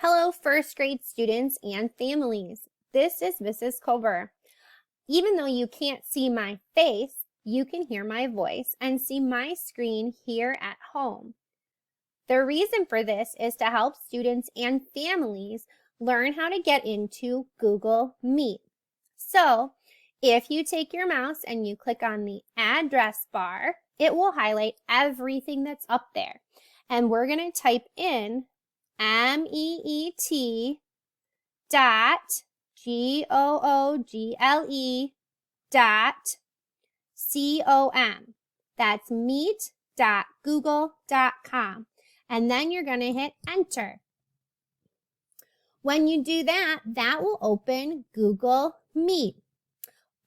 Hello, first grade students and families. This is Mrs. Culver. Even though you can't see my face, you can hear my voice and see my screen here at home. The reason for this is to help students and families learn how to get into Google Meet. So, if you take your mouse and you click on the address bar, it will highlight everything that's up there. And we're going to type in MEET dot google.com. That's meet.google.com. And then you're going to hit enter. When you do that, that will open Google Meet.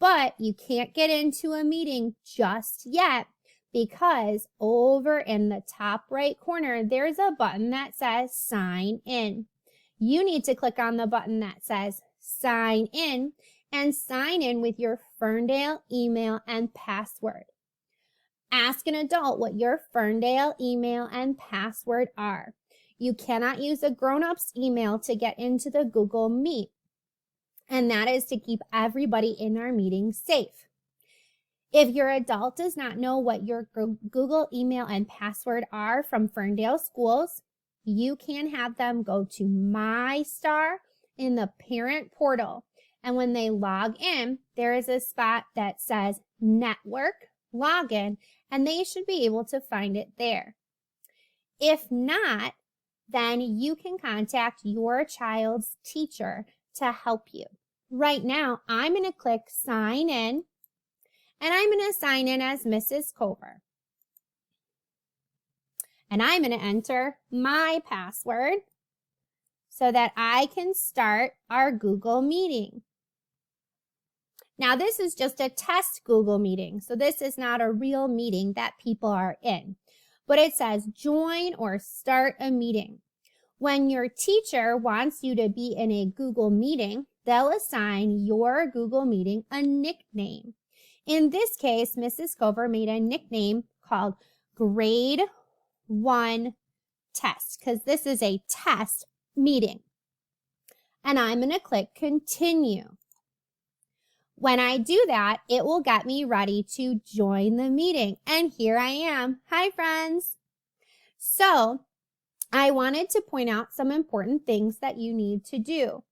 But you can't get into a meeting just yet because over in the top right corner, there's a button that says sign in. You need to click on the button that says sign in and sign in with your Ferndale email and password. Ask an adult what your Ferndale email and password are. You cannot use a grown-up's email to get into the Google Meet, and that is to keep everybody in our meeting safe. If your adult does not know what your Google email and password are from Ferndale schools, you can have them go to My Star in the parent portal. And when they log in, there is a spot that says Network Login, and they should be able to find it there. If not, then you can contact your child's teacher to help you. Right now, I'm going to click sign in, and I'm going to sign in as Mrs. Culver. And I'm going to enter my password so that I can start our Google meeting. Now, this is just a test Google meeting, so this is not a real meeting that people are in. But it says join or start a meeting. When your teacher wants you to be in a Google meeting, they'll assign your Google meeting a nickname. In this case, Mrs. Culver made a nickname called Grade 1 Test because this is a test meeting. And I'm going to click continue. When I do that, it will get me ready to join the meeting. And here I am. Hi, friends. So I wanted to point out some important things that you need to do.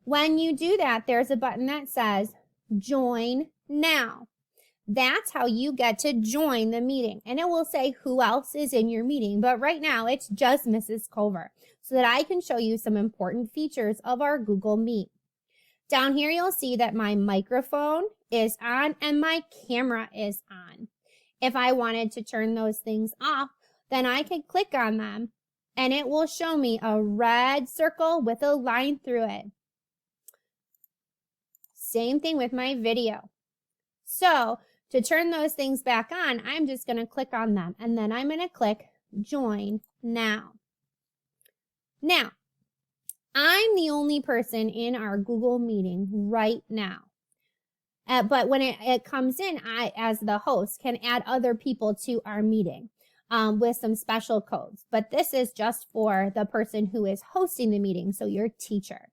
When you do that, there's a button that says join now. That's how you get to join the meeting. And it will say who else is in your meeting. But right now, it's just Mrs. Culver so that I can show you some important features of our Google Meet. Down here, you'll see that my microphone is on and my camera is on. If I wanted to turn those things off, then I could click on them and it will show me a red circle with a line through it. Same thing with my video. So to turn those things back on, I'm just going to click on them and then I'm going to click join now. Now, I'm the only person in our Google meeting right now. But when it comes in, I, as the host, can add other people to our meeting with some special codes. But this is just for the person who is hosting the meeting, so your teacher.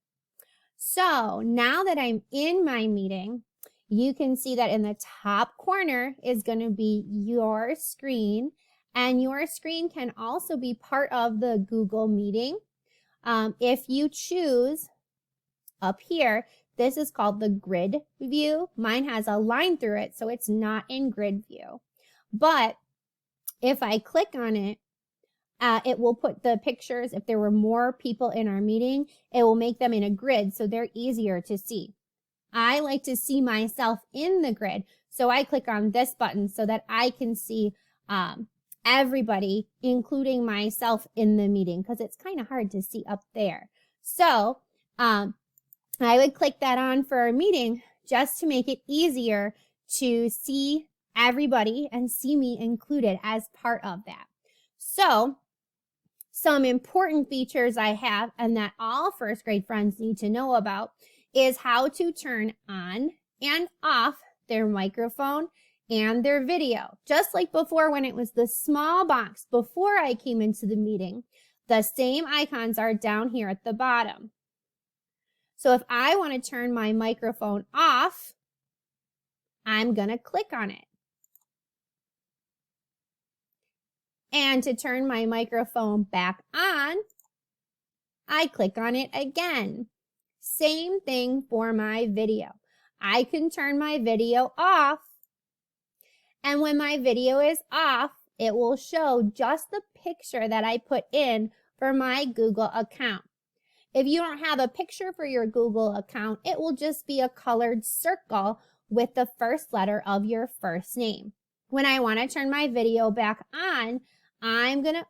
So now that I'm in my meeting, you can see that in the top corner is going to be your screen. And your screen can also be part of the Google meeting. If you choose up here, this is called the grid view. Mine has a line through it, so it's not in grid view. But if I click on it, it will put the pictures. If there were more people in our meeting, it will make them in a grid, so they're easier to see. I like to see myself in the grid, so I click on this button so that I can see everybody, including myself, in the meeting because it's kind of hard to see up there. So I would click that on for our meeting just to make it easier to see everybody and see me included as part of that. So some important features I have and that all first grade friends need to know about is how to turn on and off their microphone and their video. Just like before when it was the small box before I came into the meeting, The same icons are down here at the bottom. So if I want to turn my microphone off, I'm going to click on it. And to turn my microphone back on, I click on it again. Same thing for my video. I can turn my video off. And when my video is off, it will show just the picture that I put in for my Google account. If you don't have a picture for your Google account, it will just be a colored circle with the first letter of your first name. When I want to turn my video back on, I'm going to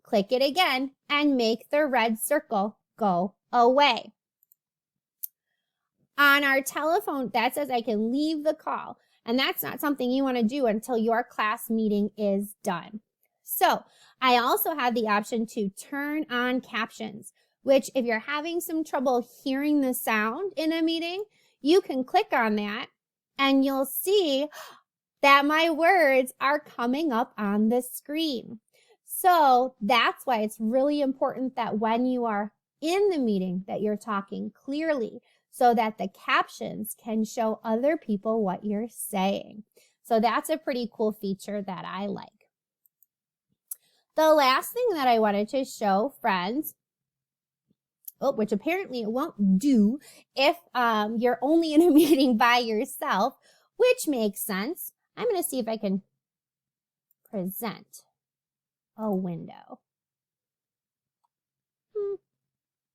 click it again and make the red circle go away. On our telephone, that says I can leave the call, and that's not something you want to do until your class meeting is done. So I also have the option to turn on captions, which if you're having some trouble hearing the sound in a meeting, you can click on that and you'll see that my words are coming up on the screen. So that's why it's really important that when you are in the meeting that you're talking clearly so that the captions can show other people what you're saying. So that's a pretty cool feature that I like. The last thing that I wanted to show, friends, which apparently it won't do if you're only in a meeting by yourself, which makes sense. I'm going to see if I can present a window.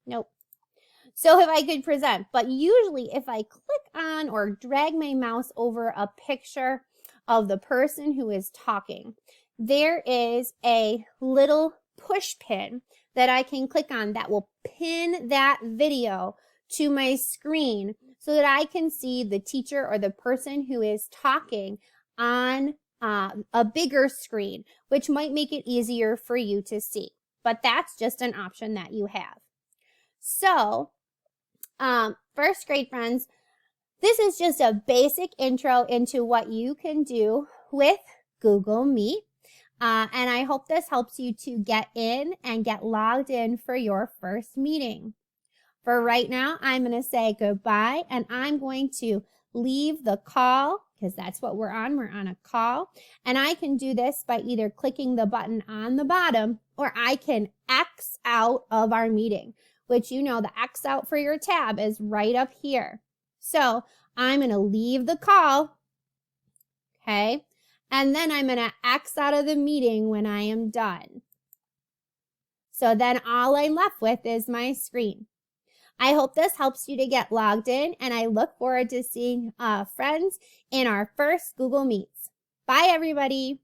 Nope. So if I could present, but usually if I click on or drag my mouse over a picture of the person who is talking, there is a little push pin that I can click on that will pin that video to my screen so that I can see the teacher or the person who is talking on a bigger screen, which might make it easier for you to see. But that's just an option that you have. So, first grade friends, this is just a basic intro into what you can do with Google Meet. And I hope this helps you to get in and get logged in for your first meeting. For right now, I'm going to say goodbye, and I'm going to leave the call because that's what we're on. We're on a call. And I can do this by either clicking the button on the bottom, or I can X out of our meeting, which you know the X out for your tab is right up here. So I'm going to leave the call, okay? And then I'm going to X out of the meeting when I am done. So then all I'm left with is my screen. I hope this helps you to get logged in, and I look forward to seeing friends in our first Google Meets. Bye, everybody.